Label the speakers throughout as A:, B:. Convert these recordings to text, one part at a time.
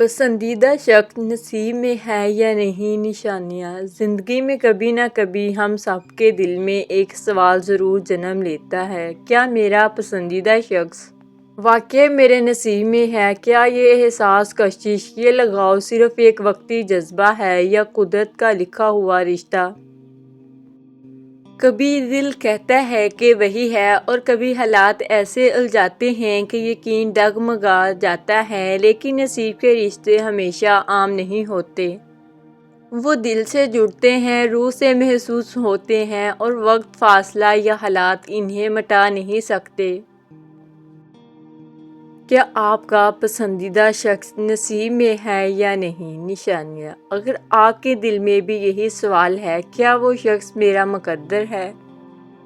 A: پسندیدہ شخص نصیب میں ہے یا نہیں؟ نشانیاں۔ زندگی میں کبھی نہ کبھی ہم سب کے دل میں ایک سوال ضرور جنم لیتا ہے، کیا میرا پسندیدہ شخص واقعی میرے نصیب میں ہے؟ کیا یہ احساس، کشش، یہ لگاؤ صرف ایک وقتی جذبہ ہے یا قدرت کا لکھا ہوا رشتہ؟ کبھی دل کہتا ہے کہ وہی ہے اور کبھی حالات ایسے الجھاتے ہیں کہ یقین ڈگمگا جاتا ہے، لیکن نصیب کے رشتے ہمیشہ عام نہیں ہوتے۔ وہ دل سے جڑتے ہیں، روح سے محسوس ہوتے ہیں اور وقت، فاصلہ یا حالات انہیں مٹا نہیں سکتے۔ کیا آپ کا پسندیدہ شخص نصیب میں ہے یا نہیں؟ نشانیاں۔ اگر آپ کے دل میں بھی یہی سوال ہے، کیا وہ شخص میرا مقدر ہے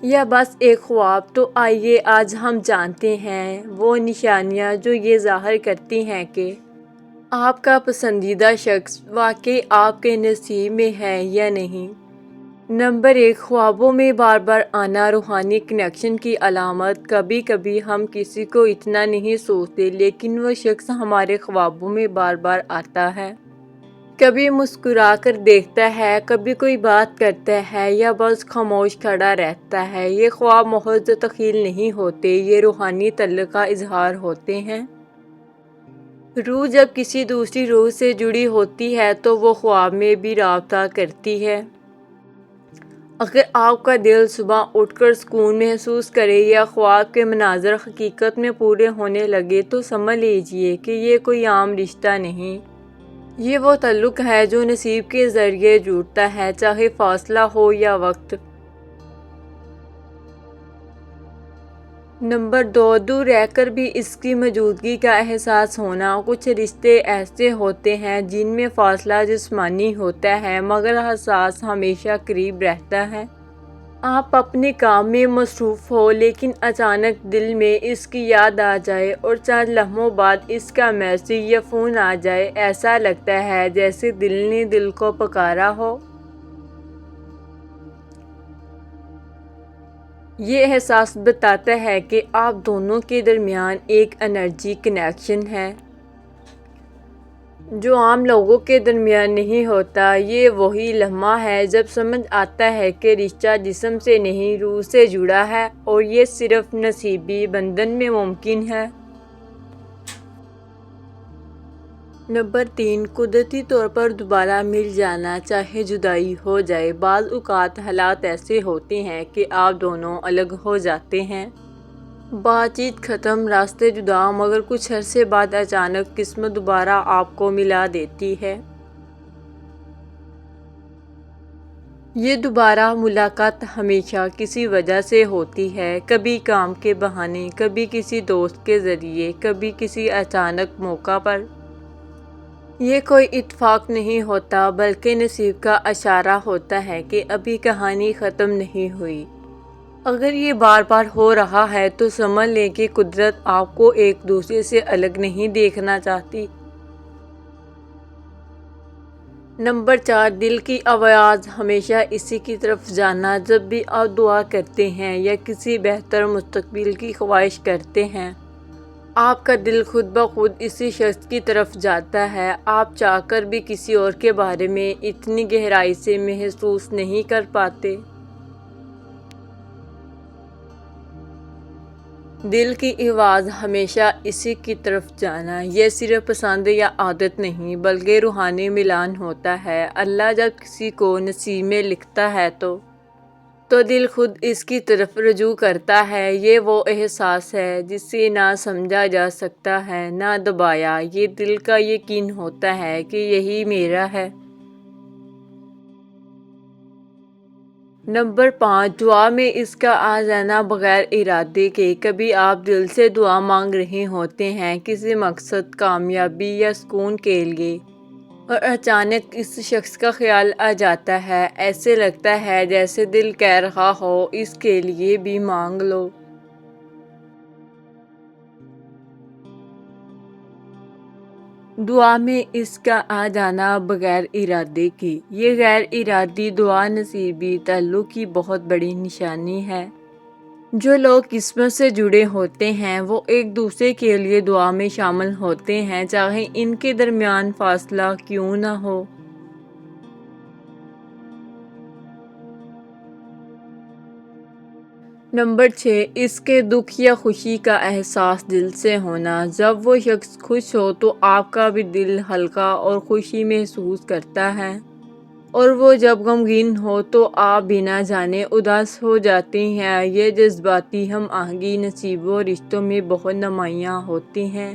A: یا بس ایک خواب، تو آئیے آج ہم جانتے ہیں وہ نشانیاں جو یہ ظاہر کرتی ہیں کہ آپ کا پسندیدہ شخص واقعی آپ کے نصیب میں ہے یا نہیں۔ نمبر 1، خوابوں میں بار بار آنا روحانی کنیکشن کی علامت۔ کبھی کبھی ہم کسی کو اتنا نہیں سوچتے، لیکن وہ شخص ہمارے خوابوں میں بار بار آتا ہے۔ کبھی مسکرا کر دیکھتا ہے، کبھی کوئی بات کرتا ہے یا بس خاموش کھڑا رہتا ہے۔ یہ خواب محض تخیل نہیں ہوتے، یہ روحانی تعلق کا اظہار ہوتے ہیں۔ روح جب کسی دوسری روح سے جڑی ہوتی ہے تو وہ خواب میں بھی رابطہ کرتی ہے۔ اگر آپ کا دل صبح اٹھ کر سکون محسوس کرے یا خواب کے مناظر حقیقت میں پورے ہونے لگے تو سمجھ لیجیے کہ یہ کوئی عام رشتہ نہیں، یہ وہ تعلق ہے جو نصیب کے ذریعے جڑتا ہے، چاہے فاصلہ ہو یا وقت۔ نمبر 2، دور رہ کر بھی اس کی موجودگی کا احساس ہونا۔ کچھ رشتے ایسے ہوتے ہیں جن میں فاصلہ جسمانی ہوتا ہے مگر احساس ہمیشہ قریب رہتا ہے۔ آپ اپنے کام میں مصروف ہو لیکن اچانک دل میں اس کی یاد آ جائے اور چند لمحوں بعد اس کا میسج یا فون آ جائے، ایسا لگتا ہے جیسے دل نے دل کو پکارا ہو۔ یہ احساس بتاتا ہے کہ آپ دونوں کے درمیان ایک انرجی کنیکشن ہے جو عام لوگوں کے درمیان نہیں ہوتا۔ یہ وہی لمحہ ہے جب سمجھ آتا ہے کہ رشتہ جسم سے نہیں روح سے جڑا ہے اور یہ صرف نصیبی بندھن میں ممکن ہے۔ نمبر 3، قدرتی طور پر دوبارہ مل جانا، چاہے جدائی ہو جائے۔ بعض اوقات حالات ایسے ہوتے ہیں کہ آپ دونوں الگ ہو جاتے ہیں، بات چیت ختم، راستے جدا، مگر کچھ عرصے بعد اچانک قسمت دوبارہ آپ کو ملا دیتی ہے۔ یہ دوبارہ ملاقات ہمیشہ کسی وجہ سے ہوتی ہے، کبھی کام کے بہانے، کبھی کسی دوست کے ذریعے، کبھی کسی اچانک موقع پر۔ یہ کوئی اتفاق نہیں ہوتا بلکہ نصیب کا اشارہ ہوتا ہے کہ ابھی کہانی ختم نہیں ہوئی۔ اگر یہ بار بار ہو رہا ہے تو سمجھ لیں کہ قدرت آپ کو ایک دوسرے سے الگ نہیں دیکھنا چاہتی۔ نمبر 4، دل کی آواز ہمیشہ اسی کی طرف جانا۔ جب بھی آپ دعا کرتے ہیں یا کسی بہتر مستقبل کی خواہش کرتے ہیں، آپ کا دل خود بخود اسی شخص کی طرف جاتا ہے، آپ چاہ کر بھی کسی اور کے بارے میں اتنی گہرائی سے محسوس نہیں کر پاتے۔ دل کی آواز ہمیشہ اسی کی طرف جانا، یہ صرف پسند یا عادت نہیں بلکہ روحانی ملان ہوتا ہے۔ اللہ جب کسی کو نصیب میں لکھتا ہے تو دل خود اس کی طرف رجوع کرتا ہے۔ یہ وہ احساس ہے جسے نہ سمجھا جا سکتا ہے نہ دبایا، یہ دل کا یقین ہوتا ہے کہ یہی میرا ہے۔ نمبر 5، دعا میں اس کا آ جانا بغیر ارادے کے۔ کبھی آپ دل سے دعا مانگ رہے ہوتے ہیں کسی مقصد، کامیابی یا سکون کے لیے، اور اچانک اس شخص کا خیال آ جاتا ہے۔ ایسے لگتا ہے جیسے دل کہہ رہا ہو اس کے لیے بھی مانگ لو۔ دعا میں اس کا آ جانا بغیر ارادے کے، یہ غیر ارادی دعا نصیبی تعلق کی بہت بڑی نشانی ہے۔ جو لوگ قسمت سے جڑے ہوتے ہیں وہ ایک دوسرے کے لیے دعا میں شامل ہوتے ہیں، چاہے ان کے درمیان فاصلہ کیوں نہ ہو۔ نمبر 6، اس کے دکھ یا خوشی کا احساس دل سے ہونا۔ جب وہ شخص خوش ہو تو آپ کا بھی دل ہلکا اور خوشی محسوس کرتا ہے، اور وہ جب غمگین ہو تو آپ بنا جانے اداس ہو جاتے ہیں۔ یہ جذباتی ہم آہنگی نصیبوں اور رشتوں میں بہت نمایاں ہوتی ہیں۔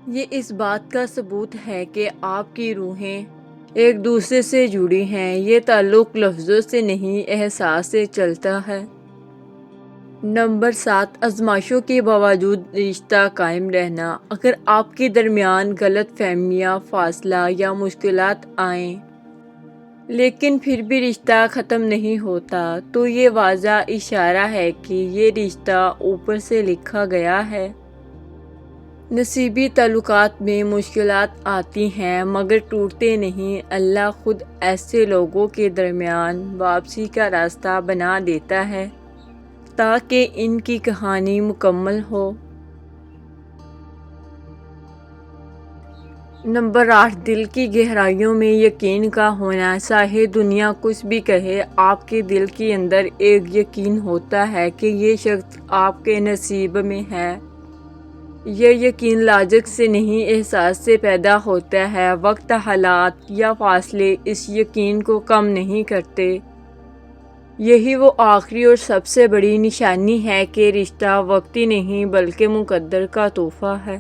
A: یہ اس بات کا ثبوت ہے کہ آپ کی روحیں ایک دوسرے سے جڑی ہیں۔ یہ تعلق لفظوں سے نہیں، احساس سے چلتا ہے۔ نمبر 7، آزمائشوں کے باوجود رشتہ قائم رہنا۔ اگر آپ کے درمیان غلط فہمیاں، فاصلہ یا مشکلات آئیں لیکن پھر بھی رشتہ ختم نہیں ہوتا، تو یہ واضح اشارہ ہے کہ یہ رشتہ اوپر سے لکھا گیا ہے۔ نصیبی تعلقات میں مشکلات آتی ہیں مگر ٹوٹتے نہیں۔ اللہ خود ایسے لوگوں کے درمیان واپسی کا راستہ بنا دیتا ہے تاکہ ان کی کہانی مکمل ہو۔ نمبر 8، دل کی گہرائیوں میں یقین کا ہونا۔ چاہے دنیا کچھ بھی کہے، آپ کے دل کے اندر ایک یقین ہوتا ہے کہ یہ شخص آپ کے نصیب میں ہے۔ یہ یقین لاجک سے نہیں، احساس سے پیدا ہوتا ہے۔ وقت، حالات یا فاصلے اس یقین کو کم نہیں کرتے۔ یہی وہ آخری اور سب سے بڑی نشانی ہے کہ رشتہ وقتی نہیں بلکہ مقدر کا تحفہ ہے۔